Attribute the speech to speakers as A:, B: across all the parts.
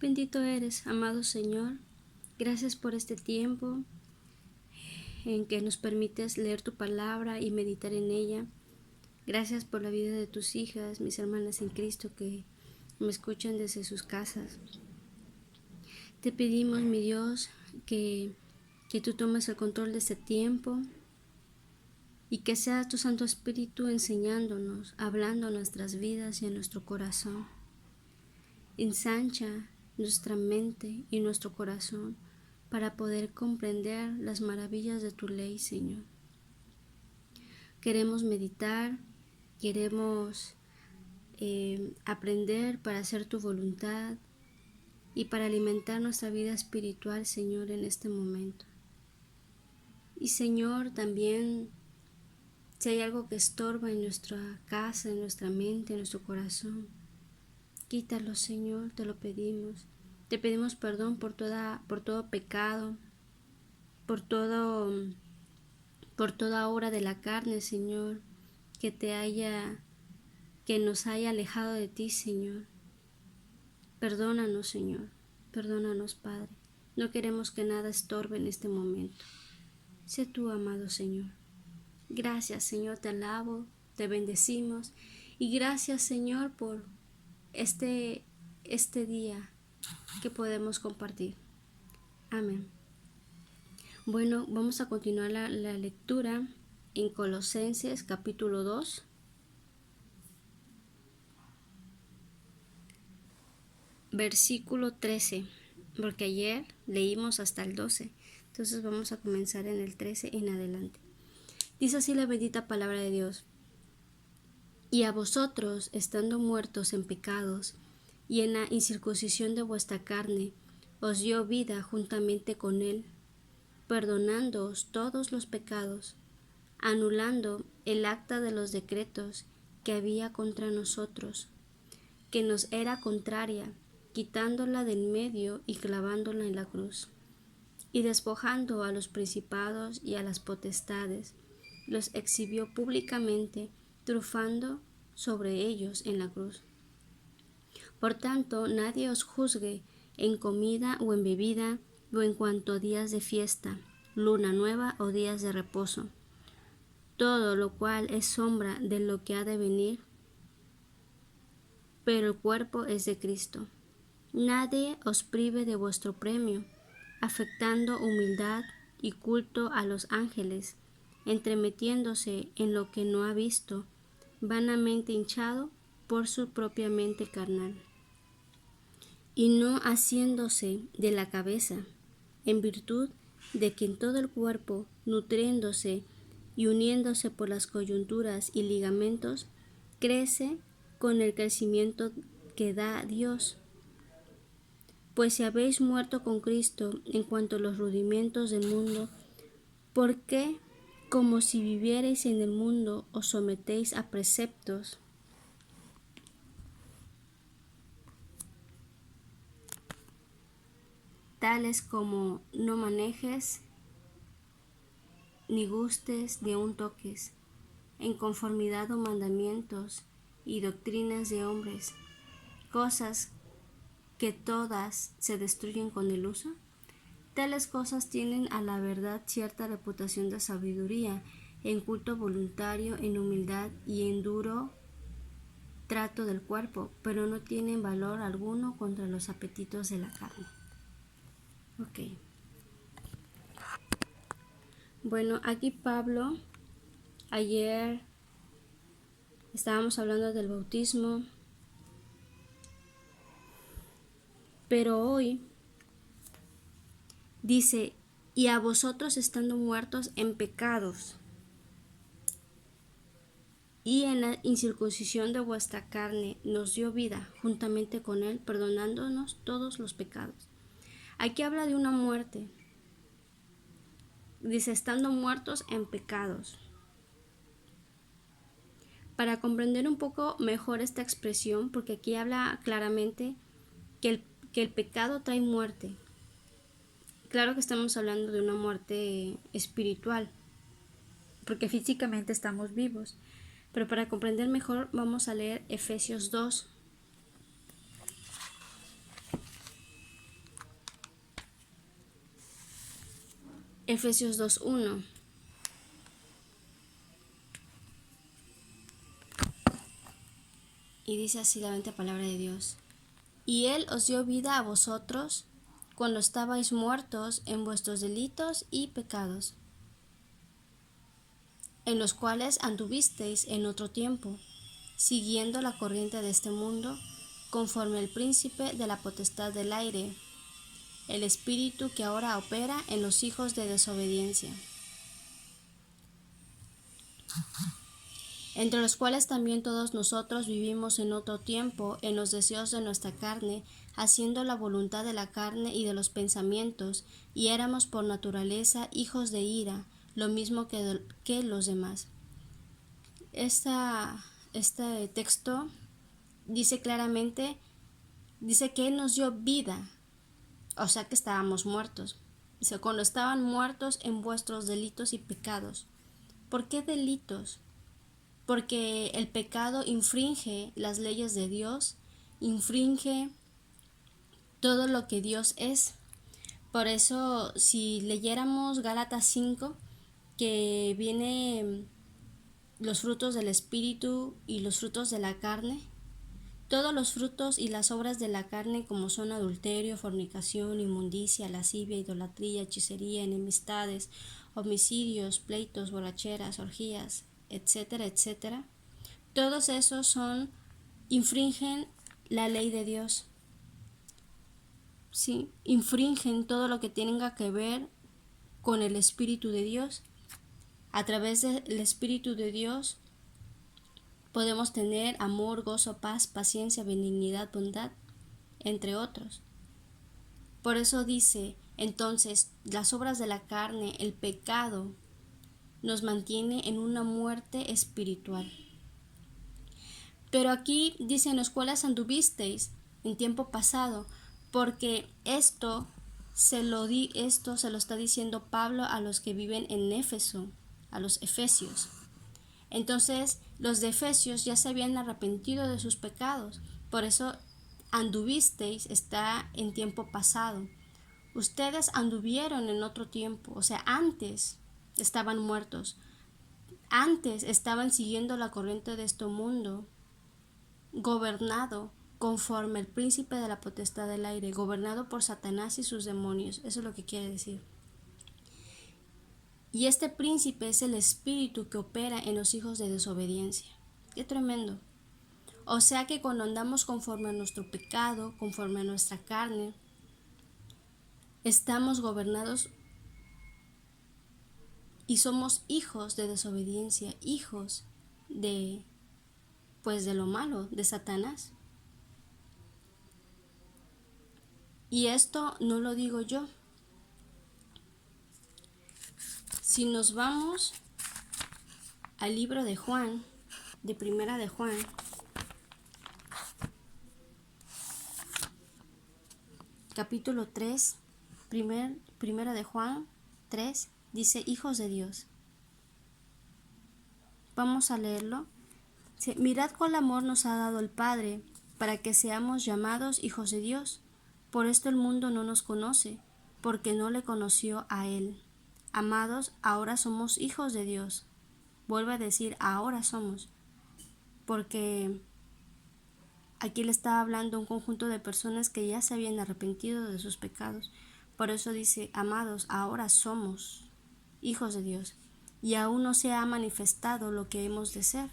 A: Bendito eres, amado Señor. Gracias por este tiempo en que nos permites leer tu palabra y meditar en ella. Gracias por la vida de tus hijas, mis hermanas en Cristo que me escuchan desde sus casas. Te pedimos, mi Dios, que tú tomes el control de este tiempo y que sea tu Santo Espíritu enseñándonos, hablando a nuestras vidas y a nuestro corazón. Ensancha nuestra mente y nuestro corazón para poder comprender las maravillas de tu ley, Señor. Queremos meditar, queremos aprender para hacer tu voluntad y para alimentar nuestra vida espiritual, Señor, en este momento. Y Señor, también si hay algo que estorba en nuestra casa, en nuestra mente, en nuestro corazón, quítalo, Señor, te lo pedimos. Te pedimos perdón por todo pecado, por toda obra de la carne, Señor, que nos haya alejado de ti, Señor. Perdónanos, Señor. Perdónanos, Padre. No queremos que nada estorbe en este momento. Sé tú, amado Señor. Gracias, Señor, te alabo, te bendecimos. Y gracias, Señor, por este día que podemos compartir. Amén. Bueno, vamos a continuar la lectura en Colosenses capítulo 2. Versículo 13, porque ayer leímos hasta el 12, entonces vamos a comenzar en el 13 en adelante. Dice así la bendita palabra de Dios: y a vosotros, estando muertos en pecados y en la incircuncisión de vuestra carne, os dio vida juntamente con él, perdonándoos todos los pecados, anulando el acta de los decretos que había contra nosotros, que nos era contraria, quitándola del medio y clavándola en la cruz, y despojando a los principados y a las potestades, los exhibió públicamente, triunfando sobre ellos en la cruz. Por tanto, nadie os juzgue en comida o en bebida, o en cuanto a días de fiesta, luna nueva o días de reposo, todo lo cual es sombra de lo que ha de venir, pero el cuerpo es de Cristo. Nadie os prive de vuestro premio, afectando humildad y culto a los ángeles, entremetiéndose en lo que no ha visto, vanamente hinchado por su propia mente carnal, y no haciéndose de la cabeza, en virtud de que en todo el cuerpo, nutriéndose y uniéndose por las coyunturas y ligamentos, crece con el crecimiento que da Dios. Pues si habéis muerto con Cristo en cuanto a los rudimentos del mundo, ¿por qué, como si vivierais en el mundo, os sometéis a preceptos tales como no manejes, ni gustes, ni aun toques, en conformidad a mandamientos y doctrinas de hombres, cosas que todas se destruyen con el uso? Tales cosas tienen a la verdad cierta reputación de sabiduría, en culto voluntario, en humildad y en duro trato del cuerpo, pero no tienen valor alguno contra los apetitos de la carne. Ok. Bueno, aquí Pablo, ayer estábamos hablando del bautismo, pero hoy dice: y a vosotros, estando muertos en pecados y en la incircuncisión de vuestra carne, nos dio vida juntamente con él, perdonándonos todos los pecados. Aquí habla de una muerte. Dice, estando muertos en pecados. Para comprender un poco mejor esta expresión, porque aquí habla claramente que el pecado trae muerte. Claro que estamos hablando de una muerte espiritual, porque físicamente estamos vivos. Pero para comprender mejor vamos a leer Efesios 2. Efesios 2:1. Y dice así la bendita palabra de Dios. Y Él os dio vida a vosotros cuando estabais muertos en vuestros delitos y pecados, en los cuales anduvisteis en otro tiempo, siguiendo la corriente de este mundo, conforme el príncipe de la potestad del aire, el espíritu que ahora opera en los hijos de desobediencia, entre los cuales también todos nosotros vivimos en otro tiempo en los deseos de nuestra carne, haciendo la voluntad de la carne y de los pensamientos, y éramos por naturaleza hijos de ira, lo mismo que los demás. Este texto dice claramente, dice que Él nos dio vida, o sea que estábamos muertos. Dice, cuando estaban muertos en vuestros delitos y pecados. ¿Por qué delitos? Porque el pecado infringe las leyes de Dios, infringe todo lo que Dios es. Por eso, si leyéramos Gálatas 5, que viene los frutos del Espíritu y los frutos de la carne, todos los frutos y las obras de la carne, como son adulterio, fornicación, inmundicia, lascivia, idolatría, hechicería, enemistades, homicidios, pleitos, borracheras, orgías, etcétera, etcétera, todos esos infringen la ley de Dios. ¿Sí? Infringen todo lo que tenga que ver con el Espíritu de Dios. A través del Espíritu de Dios podemos tener amor, gozo, paz, paciencia, benignidad, bondad, entre otros. Por eso dice, entonces, las obras de la carne, el pecado, nos mantiene en una muerte espiritual. Pero aquí dice, en los cuales anduvisteis en tiempo pasado, porque esto se lo está diciendo Pablo a los que viven en Éfeso, a los efesios. Entonces, los de Efesios ya se habían arrepentido de sus pecados, por eso anduvisteis está en tiempo pasado. Ustedes anduvieron en otro tiempo, o sea, antes estaban muertos, antes estaban siguiendo la corriente de este mundo, gobernado conforme el príncipe de la potestad del aire, gobernado por Satanás y sus demonios. Eso es lo que quiere decir. Y este príncipe es el espíritu que opera en los hijos de desobediencia. ¡Qué tremendo! O sea que cuando andamos conforme a nuestro pecado, conforme a nuestra carne, estamos gobernados y somos hijos de desobediencia, hijos de lo malo, de Satanás. Y esto no lo digo yo. Si nos vamos al libro de Juan, de Primera de Juan, capítulo 3, Primera de Juan 3, dice, hijos de Dios. Vamos a leerlo. Dice, mirad cuál amor nos ha dado el Padre, para que seamos llamados hijos de Dios. Por esto el mundo no nos conoce, porque no le conoció a Él. Amados, ahora somos hijos de Dios. Vuelve a decir, ahora somos. Porque aquí le estaba hablando a un conjunto de personas que ya se habían arrepentido de sus pecados. Por eso dice, amados, ahora somos hijos de Dios. Y aún no se ha manifestado lo que hemos de ser.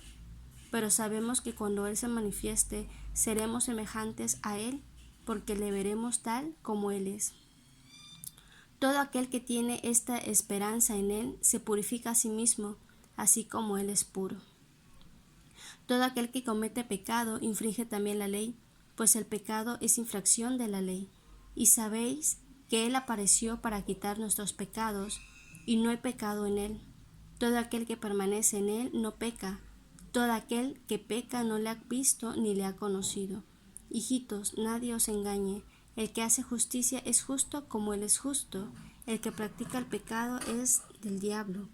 A: Pero sabemos que cuando Él se manifieste, seremos semejantes a Él, porque le veremos tal como Él es. Todo aquel que tiene esta esperanza en Él se purifica a sí mismo, así como Él es puro. Todo aquel que comete pecado infringe también la ley, pues el pecado es infracción de la ley. Y sabéis que Él apareció para quitar nuestros pecados, y no hay pecado en Él. Todo aquel que permanece en Él no peca. Todo aquel que peca no le ha visto ni le ha conocido. Hijitos, nadie os engañe. El que hace justicia es justo como Él es justo. El que practica el pecado es del diablo,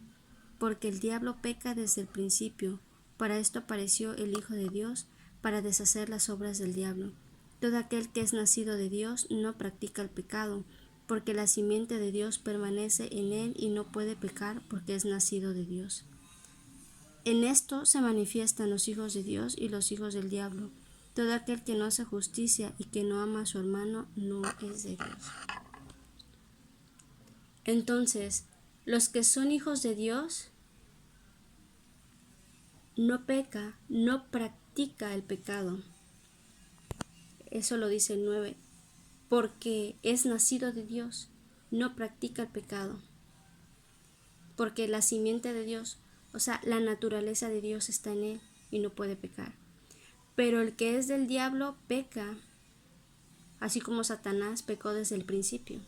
A: porque el diablo peca desde el principio. Para esto apareció el Hijo de Dios, para deshacer las obras del diablo. Todo aquel que es nacido de Dios no practica el pecado, porque la simiente de Dios permanece en él y no puede pecar porque es nacido de Dios. En esto se manifiestan los hijos de Dios y los hijos del diablo. Todo aquel que no hace justicia y que no ama a su hermano no es de Dios. Entonces, los que son hijos de Dios no peca, no practica el pecado. Eso lo dice el 9. Porque es nacido de Dios, no practica el pecado. Porque la simiente de Dios, o sea, la naturaleza de Dios está en él y no puede pecar. Pero el que es del diablo peca, así como Satanás pecó desde el principio.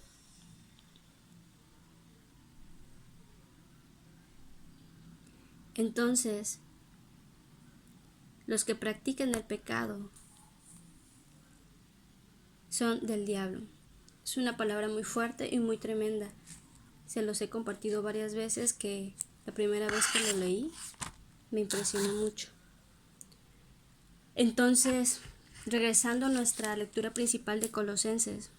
A: Entonces, los que practican el pecado son del diablo. Es una palabra muy fuerte y muy tremenda. Se los he compartido varias veces, que la primera vez que lo leí me impresionó mucho. Entonces, regresando a nuestra lectura principal de Colosenses,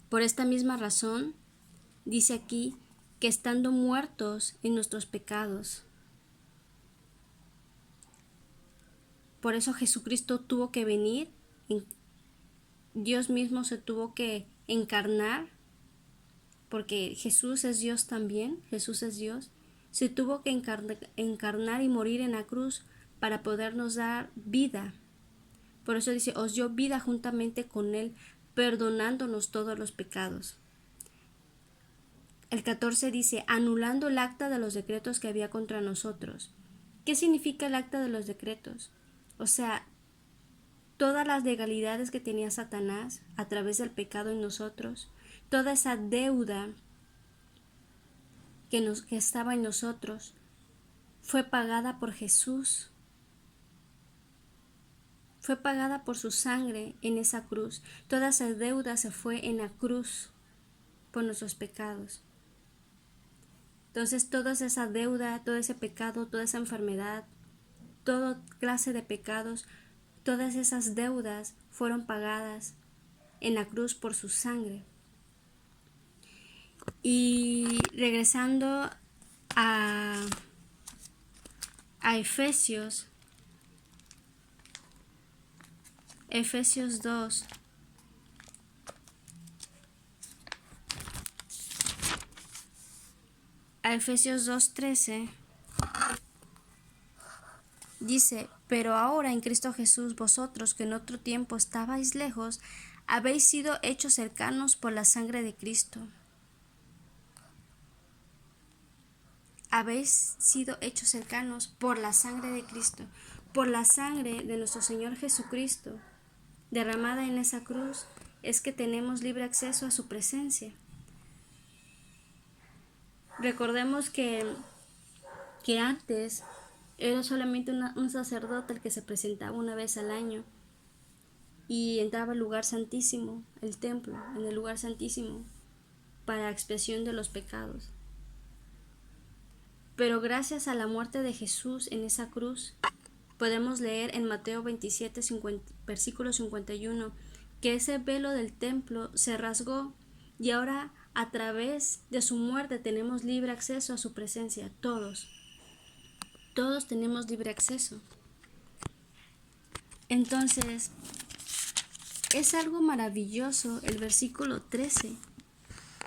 A: por esta misma razón, dice aquí que estando muertos en nuestros pecados, por eso Jesucristo tuvo que venir, Dios mismo se tuvo que encarnar, porque Jesús es Dios también, Jesús es Dios, se tuvo que encarnar y morir en la cruz para podernos dar vida. Por eso dice, os dio vida juntamente con él, perdonándonos todos los pecados. El 14 dice, anulando el acta de los decretos que había contra nosotros. ¿Qué significa el acta de los decretos? O sea, todas las legalidades que tenía Satanás a través del pecado en nosotros, toda esa deuda que estaba en nosotros, fue pagada por Jesús. Fue pagada por su sangre en esa cruz. Toda esa deuda se fue en la cruz por nuestros pecados. Entonces, toda esa deuda, todo ese pecado, toda esa enfermedad, toda clase de pecados, todas esas deudas fueron pagadas en la cruz por su sangre. Y regresando a Efesios 2. A Efesios 2:13 dice, pero ahora en Cristo Jesús vosotros que en otro tiempo estabais lejos, habéis sido hechos cercanos por la sangre de Cristo. Habéis sido hechos cercanos por la sangre de Cristo, por la sangre de nuestro Señor Jesucristo, derramada en esa cruz, es que tenemos libre acceso a su presencia. Recordemos que antes era solamente un sacerdote el que se presentaba una vez al año y entraba al lugar santísimo, el templo, en el lugar santísimo, para expiación de los pecados. Pero gracias a la muerte de Jesús en esa cruz, podemos leer en Mateo 27, versículo 51, que ese velo del templo se rasgó y ahora a través de su muerte tenemos libre acceso a su presencia. Todos tenemos libre acceso. Entonces, es algo maravilloso el versículo 13,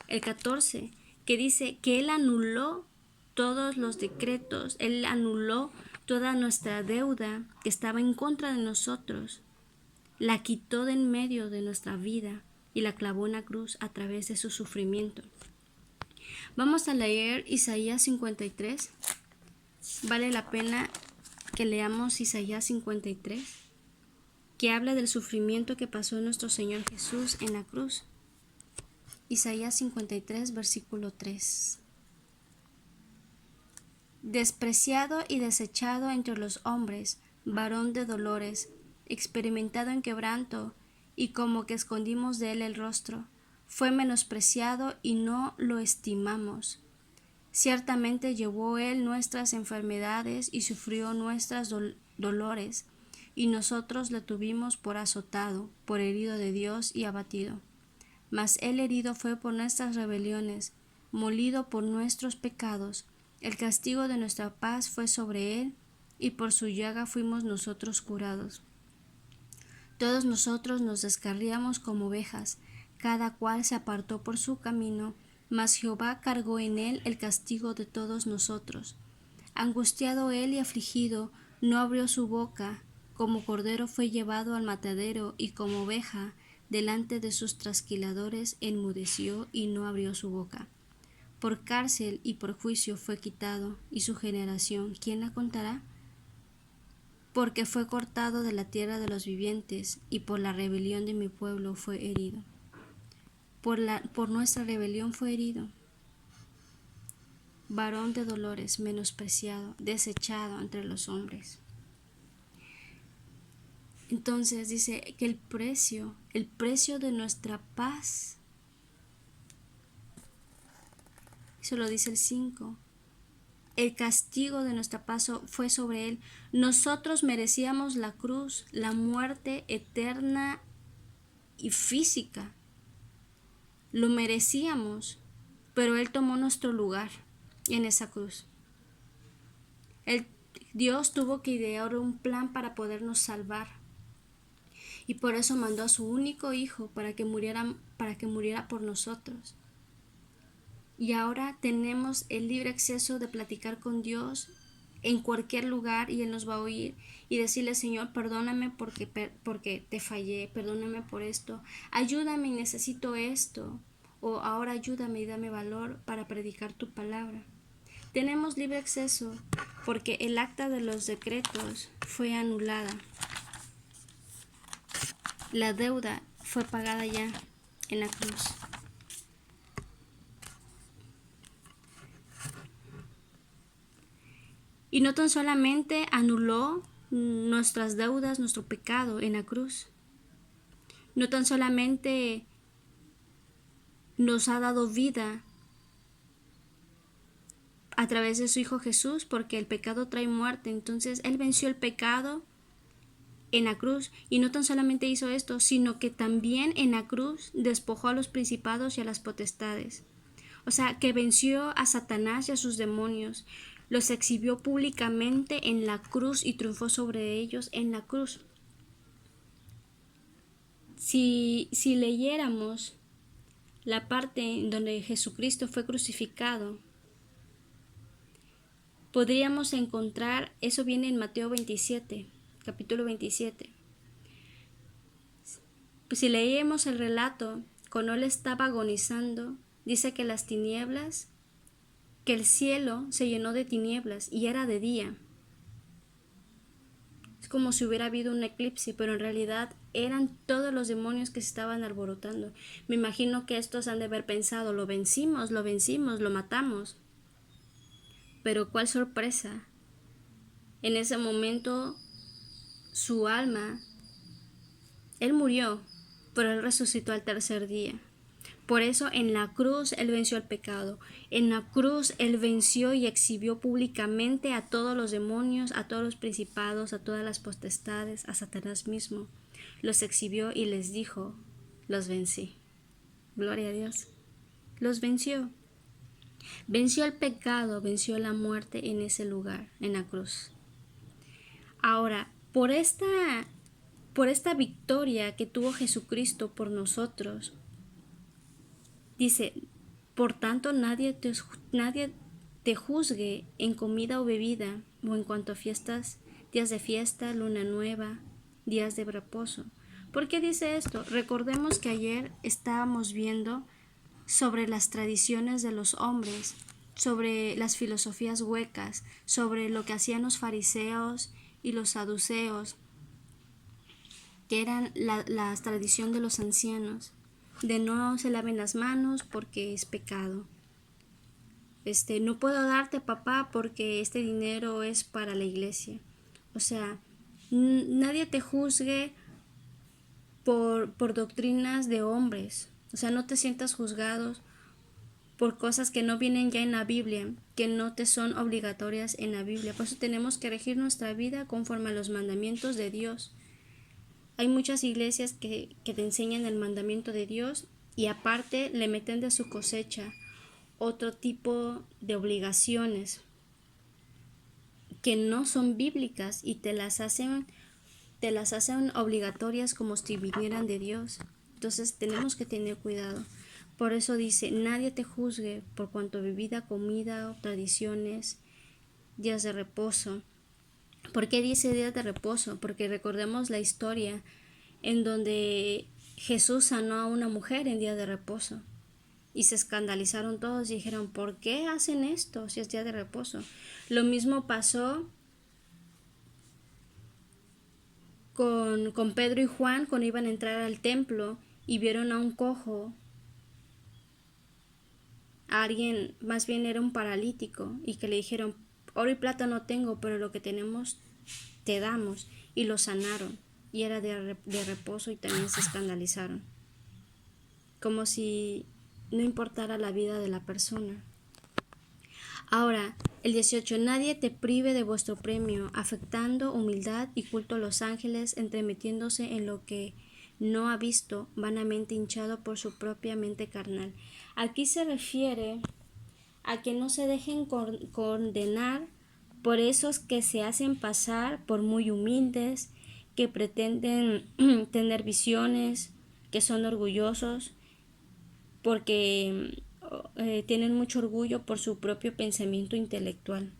A: el 14, que dice que Él anuló todos los decretos, Él anuló toda nuestra deuda que estaba en contra de nosotros, la quitó de en medio de nuestra vida y la clavó en la cruz a través de su sufrimiento. Vamos a leer Isaías 53. Vale la pena que leamos Isaías 53, que habla del sufrimiento que pasó nuestro Señor Jesús en la cruz. Isaías 53, versículo 3. Despreciado y desechado entre los hombres, varón de dolores, experimentado en quebranto, y como que escondimos de él el rostro, fue menospreciado y no lo estimamos. Ciertamente llevó él nuestras enfermedades y sufrió nuestros dolores, y nosotros le tuvimos por azotado, por herido de Dios y abatido. mas él herido fue por nuestras rebeliones, molido por nuestros pecados. El castigo de nuestra paz fue sobre él, y por su llaga fuimos nosotros curados. Todos nosotros nos descarriamos como ovejas, cada cual se apartó por su camino, mas Jehová cargó en él el castigo de todos nosotros. Angustiado él y afligido, no abrió su boca, como cordero fue llevado al matadero, y como oveja delante de sus trasquiladores enmudeció y no abrió su boca. Por cárcel y por juicio fue quitado, y su generación, ¿quién la contará? Porque fue cortado de la tierra de los vivientes, y por la rebelión de mi pueblo fue herido. Por nuestra rebelión fue herido. Varón de dolores, menospreciado, desechado entre los hombres. Entonces dice que el precio de nuestra paz, eso lo dice el 5, el castigo de nuestra paz fue sobre él. Nosotros merecíamos la cruz, la muerte eterna y física. Lo merecíamos, pero él tomó nuestro lugar en esa cruz. Dios tuvo que idear un plan para podernos salvar, y por eso mandó a su único hijo para que muriera por nosotros. Y ahora tenemos el libre acceso de platicar con Dios en cualquier lugar, y Él nos va a oír y decirle: Señor, perdóname porque te fallé, perdóname por esto, ayúdame y necesito esto, o ahora ayúdame y dame valor para predicar tu palabra. Tenemos libre acceso porque el acta de los decretos fue anulada. La deuda fue pagada ya en la cruz. Y no tan solamente anuló nuestras deudas, nuestro pecado en la cruz. No tan solamente nos ha dado vida a través de su Hijo Jesús, porque el pecado trae muerte. Entonces Él venció el pecado en la cruz, y no tan solamente hizo esto, sino que también en la cruz despojó a los principados y a las potestades. O sea, que venció a Satanás y a sus demonios, los exhibió públicamente en la cruz y triunfó sobre ellos en la cruz. Si leyéramos la parte en donde Jesucristo fue crucificado, podríamos encontrar, eso viene en Mateo 27, capítulo 27. Pues si leemos el relato, cuando él estaba agonizando, dice que las tinieblas, que el cielo se llenó de tinieblas y era de día. Es como si hubiera habido un eclipse, pero en realidad eran todos los demonios que se estaban alborotando. Me imagino que estos han de haber pensado: lo vencimos, lo matamos. Pero cuál sorpresa. En ese momento su alma, él murió, pero él resucitó al tercer día. Por eso en la cruz Él venció el pecado. En la cruz Él venció y exhibió públicamente a todos los demonios, a todos los principados, a todas las potestades, a Satanás mismo. Los exhibió y les dijo: los vencí. Gloria a Dios. Los venció. Venció el pecado, venció la muerte en ese lugar, en la cruz. Ahora, por esta victoria que tuvo Jesucristo por nosotros, dice: por tanto nadie te juzgue en comida o bebida, o en cuanto a fiestas, días de fiesta, luna nueva, días de reposo. ¿Por qué dice esto? Recordemos que ayer estábamos viendo sobre las tradiciones de los hombres, sobre las filosofías huecas, sobre lo que hacían los fariseos y los saduceos, que eran la tradición de los ancianos, de no se laven las manos porque es pecado. No puedo darte, papá, porque este dinero es para la iglesia. O sea, nadie te juzgue por doctrinas de hombres. O sea, no te sientas juzgados por cosas que no vienen ya en la Biblia, que no te son obligatorias en la Biblia. Por eso tenemos que regir nuestra vida conforme a los mandamientos de Dios. Hay muchas iglesias que te enseñan el mandamiento de Dios y aparte le meten de su cosecha otro tipo de obligaciones que no son bíblicas y te las hacen obligatorias como si vinieran de Dios. Entonces tenemos que tener cuidado. Por eso dice, nadie te juzgue por cuanto bebida, comida o tradiciones, días de reposo. ¿Por qué dice días de reposo? Porque recordemos la historia en donde Jesús sanó a una mujer en día de reposo. Y se escandalizaron todos y dijeron, ¿por qué hacen esto si es día de reposo? Lo mismo pasó con Pedro y Juan cuando iban a entrar al templo y vieron a un cojo, a alguien, más bien era un paralítico, y que le dijeron, oro y plata no tengo, pero lo que tenemos te damos, y lo sanaron, y era de reposo, y también se escandalizaron, como si no importara la vida de la persona. Ahora, el 18, nadie te prive de vuestro premio, afectando humildad y culto a los ángeles, entremetiéndose en lo que no ha visto, vanamente hinchado por su propia mente carnal. Aquí se refiere a que no se dejen condenar por esos que se hacen pasar por muy humildes, que pretenden tener visiones, que son orgullosos, porque tienen mucho orgullo por su propio pensamiento intelectual.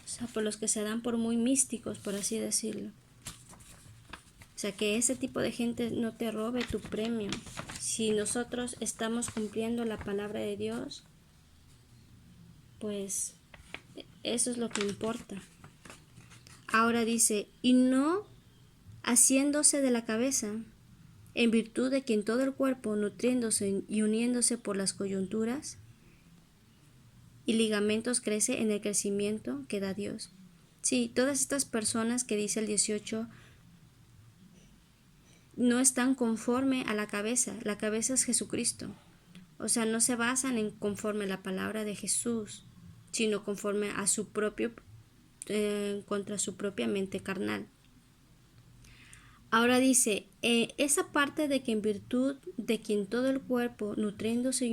A: O sea, por los que se dan por muy místicos, por así decirlo. O sea, que ese tipo de gente no te robe tu premio. Si nosotros estamos cumpliendo la palabra de Dios, pues eso es lo que importa. Ahora dice, y no haciéndose de la cabeza, en virtud de que en todo el cuerpo, nutriéndose y uniéndose por las coyunturas y ligamentos, crece en el crecimiento que da Dios. Sí, todas estas personas que dice el 18 no están conforme a la cabeza es Jesucristo. O sea, no se basan en conforme a la palabra de Jesús, sino conforme a su propio, contra su propia mente carnal. Ahora dice, esa parte de que en virtud de que en todo el cuerpo, nutriéndose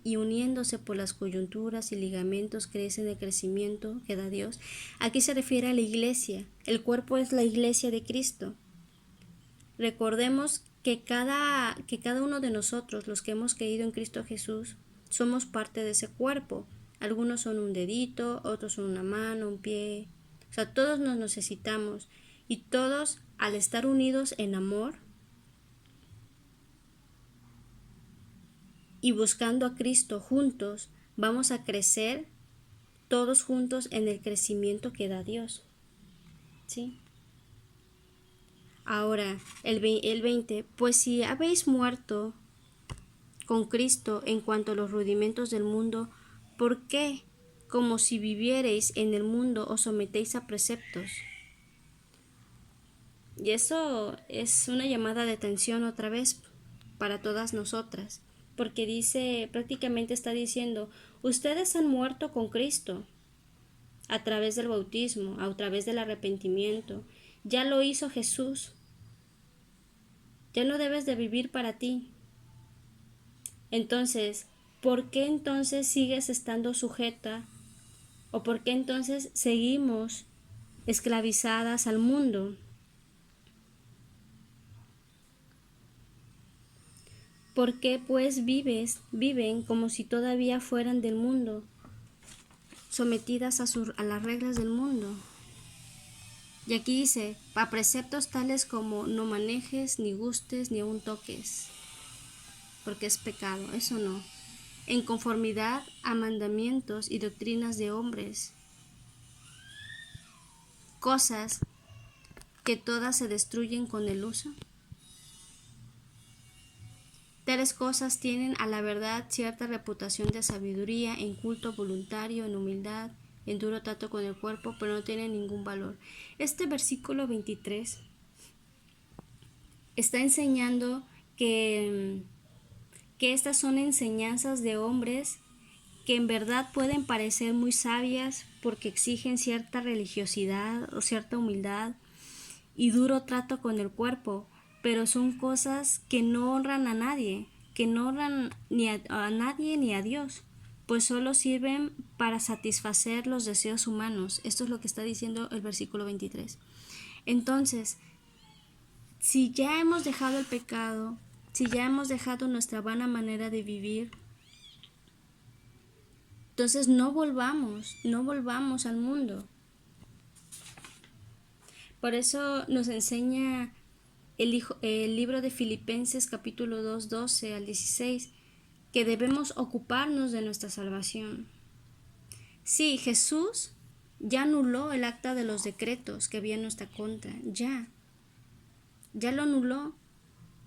A: y uniéndose por las coyunturas y ligamentos, crece en el crecimiento que da Dios, aquí se refiere a la iglesia. El cuerpo es la iglesia de Cristo. Recordemos que cada uno de nosotros, los que hemos creído en Cristo Jesús, somos parte de ese cuerpo. Algunos son un dedito, otros son una mano, un pie. O sea, todos nos necesitamos. Y todos, al estar unidos en amor y buscando a Cristo juntos, vamos a crecer todos juntos en el crecimiento que da Dios. ¿Sí? Ahora, el 20, pues si habéis muerto con Cristo en cuanto a los rudimentos del mundo, ¿por qué, como si vivierais en el mundo, os sometéis a preceptos? Y eso es una llamada de atención otra vez para todas nosotras, porque dice, prácticamente está diciendo, ustedes han muerto con Cristo a través del bautismo, a través del arrepentimiento. Ya lo hizo Jesús. Ya no debes de vivir para ti. Entonces, ¿por qué entonces sigues estando sujeta? ¿O por qué entonces seguimos esclavizadas al mundo? ¿Por qué pues viven como si todavía fueran del mundo, sometidas a las reglas del mundo? Y aquí dice, a preceptos tales como no manejes, ni gustes, ni aun toques, porque es pecado, eso no. En conformidad a mandamientos y doctrinas de hombres, cosas que todas se destruyen con el uso. Tales cosas tienen a la verdad cierta reputación de sabiduría, en culto voluntario, en humildad, en duro trato con el cuerpo, pero no tienen ningún valor. Este versículo 23 está enseñando que estas son enseñanzas de hombres que en verdad pueden parecer muy sabias porque exigen cierta religiosidad o cierta humildad y duro trato con el cuerpo, pero son cosas que no honran a nadie, que no honran ni a nadie ni a Dios, pues solo sirven para satisfacer los deseos humanos. Esto es lo que está diciendo el versículo 23. Entonces, si ya hemos dejado el pecado, si ya hemos dejado nuestra vana manera de vivir, entonces no volvamos al mundo. Por eso nos enseña el libro de Filipenses capítulo 2, 12 al 16, que debemos ocuparnos de nuestra salvación. Sí, Jesús ya anuló el acta de los decretos que había en nuestra contra, ya lo anuló,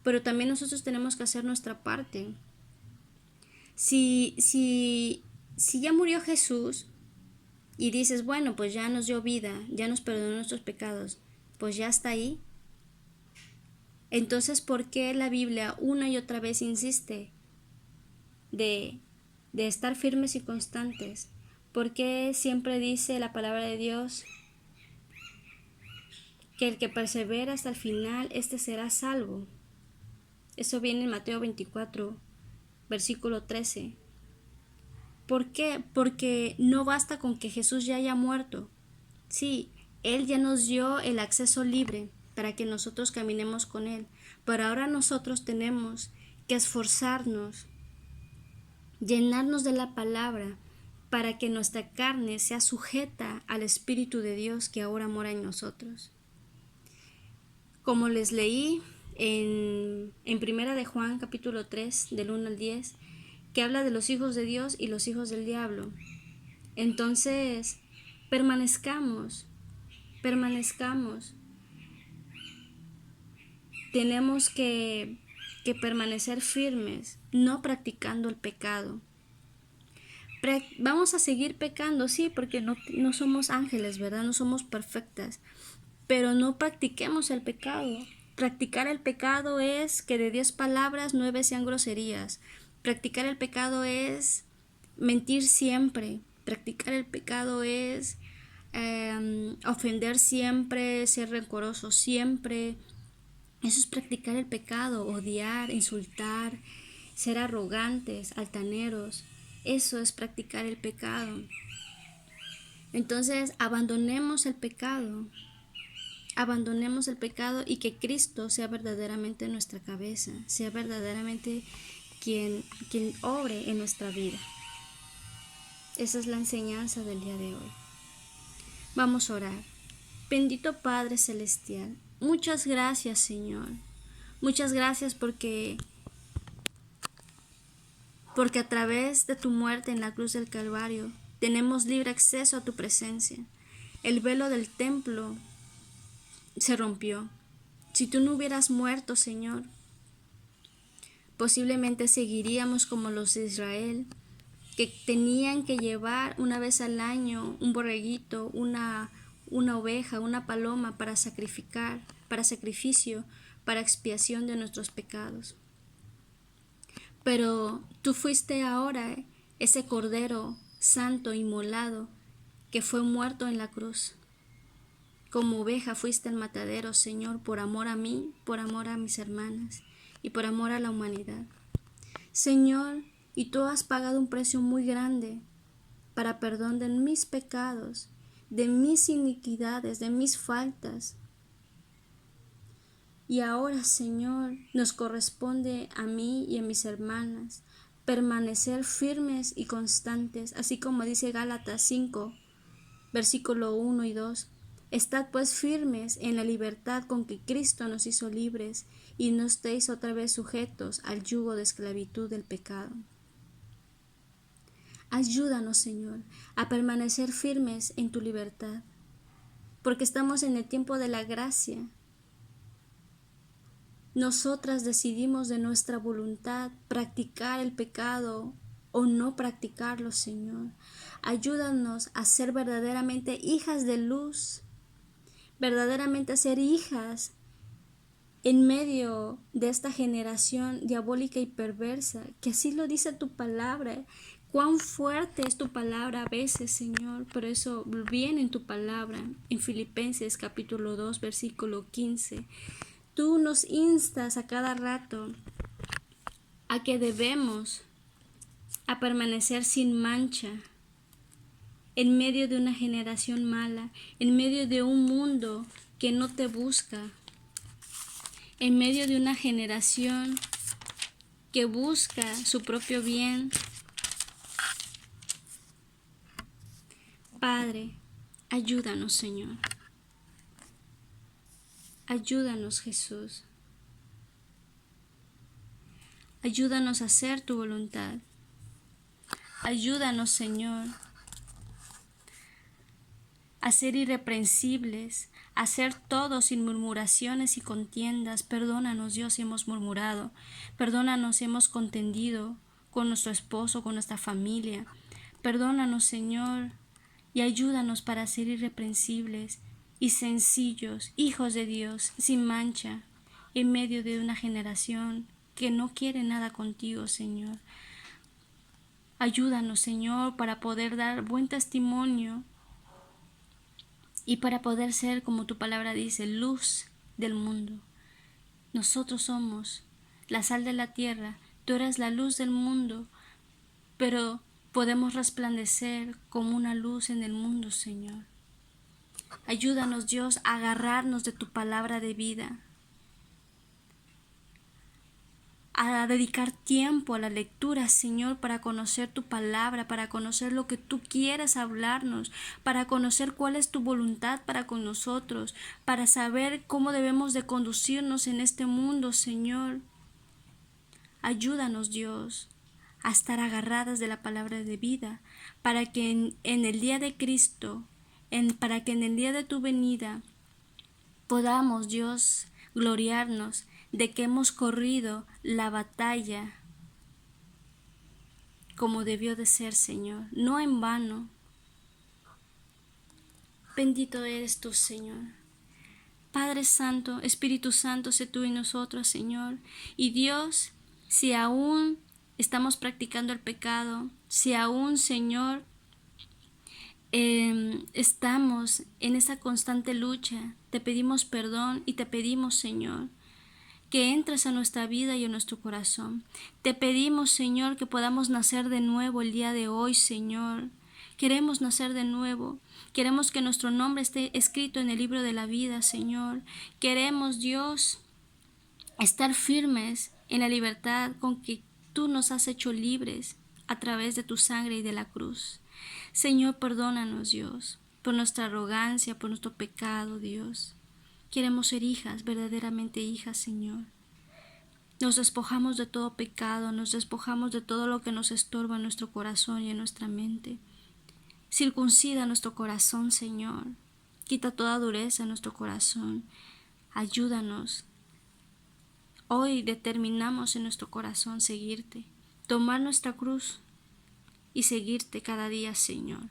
A: pero también nosotros tenemos que hacer nuestra parte. Si ya murió Jesús y dices, bueno, pues ya nos dio vida, ya nos perdonó nuestros pecados, pues ya está ahí. Entonces, ¿por qué la Biblia una y otra vez insiste de estar firmes y constantes? ¿Por qué siempre dice la palabra de Dios que el que persevera hasta el final, este será salvo? Eso viene en Mateo 24, versículo 13. ¿Por qué? Porque no basta con que Jesús ya haya muerto. Sí, Él ya nos dio el acceso libre para que nosotros caminemos con Él. Pero ahora nosotros tenemos que esforzarnos, llenarnos de la palabra para que nuestra carne sea sujeta al Espíritu de Dios que ahora mora en nosotros. Como les leí en Primera de Juan capítulo 3 del 1 al 10, que habla de los hijos de Dios y los hijos del diablo. Entonces, permanezcamos. Tenemos que permanecer firmes, no practicando el pecado. Vamos a seguir pecando, sí, porque no somos ángeles, ¿verdad? No somos perfectas, pero no practiquemos el pecado. Practicar el pecado es que de 10 palabras 9 sean groserías. Practicar el pecado es mentir siempre. Practicar el pecado es ofender siempre, ser rencoroso siempre. Eso es practicar el pecado, odiar, insultar, ser arrogantes, altaneros. Eso es practicar el pecado. Entonces, abandonemos el pecado y que Cristo sea verdaderamente nuestra cabeza, sea verdaderamente quien obre en nuestra vida. Esa es la enseñanza del día de hoy. Vamos a orar. Bendito Padre Celestial, muchas gracias, Señor. Muchas gracias porque a través de tu muerte en la cruz del Calvario tenemos libre acceso a tu presencia. El velo del templo se rompió. Si tú no hubieras muerto, Señor, posiblemente seguiríamos como los de Israel, que tenían que llevar una vez al año un borreguito, una oveja, una paloma para sacrificar, para sacrificio, para expiación de nuestros pecados. Pero tú fuiste ahora ese cordero santo inmolado que fue muerto en la cruz. Como oveja fuiste al matadero, Señor, por amor a mí, por amor a mis hermanas y por amor a la humanidad. Señor, y tú has pagado un precio muy grande para perdón de mis pecados, de mis iniquidades, de mis faltas. Y ahora, Señor, nos corresponde a mí y a mis hermanas permanecer firmes y constantes, así como dice Gálatas 5, versículo 1 y 2. Estad pues firmes en la libertad con que Cristo nos hizo libres, y no estéis otra vez sujetos al yugo de esclavitud del pecado. Ayúdanos, Señor, a permanecer firmes en tu libertad, porque estamos en el tiempo de la gracia. Nosotras decidimos de nuestra voluntad practicar el pecado o no practicarlo, Señor. Ayúdanos a ser verdaderamente hijas de luz, verdaderamente a ser hijas en medio de esta generación diabólica y perversa, que así lo dice tu palabra. Cuán fuerte es tu palabra a veces, Señor, pero eso viene en tu palabra, en Filipenses capítulo 2, versículo 15. Tú nos instas a cada rato a que debemos a permanecer sin mancha en medio de una generación mala, en medio de un mundo que no te busca, en medio de una generación que busca su propio bien. Padre, ayúdanos, Señor. Ayúdanos, Jesús. Ayúdanos a hacer tu voluntad. Ayúdanos, Señor, a ser irreprensibles, a hacer todo sin murmuraciones y contiendas. Perdónanos, Dios, si hemos murmurado. Perdónanos si hemos contendido con nuestro esposo, con nuestra familia. Perdónanos, Señor, y ayúdanos para ser irreprensibles y sencillos, hijos de Dios, sin mancha, en medio de una generación que no quiere nada contigo, Señor. Ayúdanos, Señor, para poder dar buen testimonio y para poder ser, como tu palabra dice, luz del mundo. Nosotros somos la sal de la tierra, tú eres la luz del mundo, pero podemos resplandecer como una luz en el mundo, Señor. Ayúdanos, Dios, a agarrarnos de tu palabra de vida, a dedicar tiempo a la lectura, Señor, para conocer tu palabra, para conocer lo que tú quieres hablarnos, para conocer cuál es tu voluntad para con nosotros, para saber cómo debemos de conducirnos en este mundo, Señor. Ayúdanos, Dios, a estar agarradas de la palabra de vida, para que en el día de Cristo, para que en el día de tu venida podamos, Dios, gloriarnos de que hemos corrido la batalla como debió de ser, Señor, no en vano. Bendito eres tú, Señor. Padre Santo, Espíritu Santo, sé tú en nosotros, Señor. Y Dios, si aún estamos practicando el pecado, si aún, Señor, estamos en esa constante lucha, te pedimos perdón y te pedimos, Señor, que entres a nuestra vida y a nuestro corazón. Te pedimos, Señor, que podamos nacer de nuevo el día de hoy, Señor. Queremos nacer de nuevo. Queremos que nuestro nombre esté escrito en el libro de la vida, Señor. Queremos, Dios, estar firmes en la libertad con que tú nos has hecho libres a través de tu sangre y de la cruz. Señor, perdónanos, Dios, por nuestra arrogancia, por nuestro pecado, Dios. Queremos ser hijas, verdaderamente hijas, Señor. Nos despojamos de todo pecado, nos despojamos de todo lo que nos estorba en nuestro corazón y en nuestra mente. Circuncida nuestro corazón, Señor. Quita toda dureza en nuestro corazón. Ayúdanos. Hoy determinamos en nuestro corazón seguirte, tomar nuestra cruz y seguirte cada día, Señor.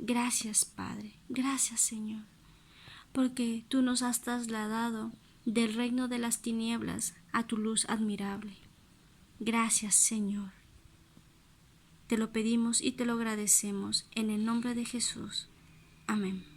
A: Gracias, Padre. Gracias, Señor, porque tú nos has trasladado del reino de las tinieblas a tu luz admirable. Gracias, Señor. Te lo pedimos y te lo agradecemos en el nombre de Jesús. Amén.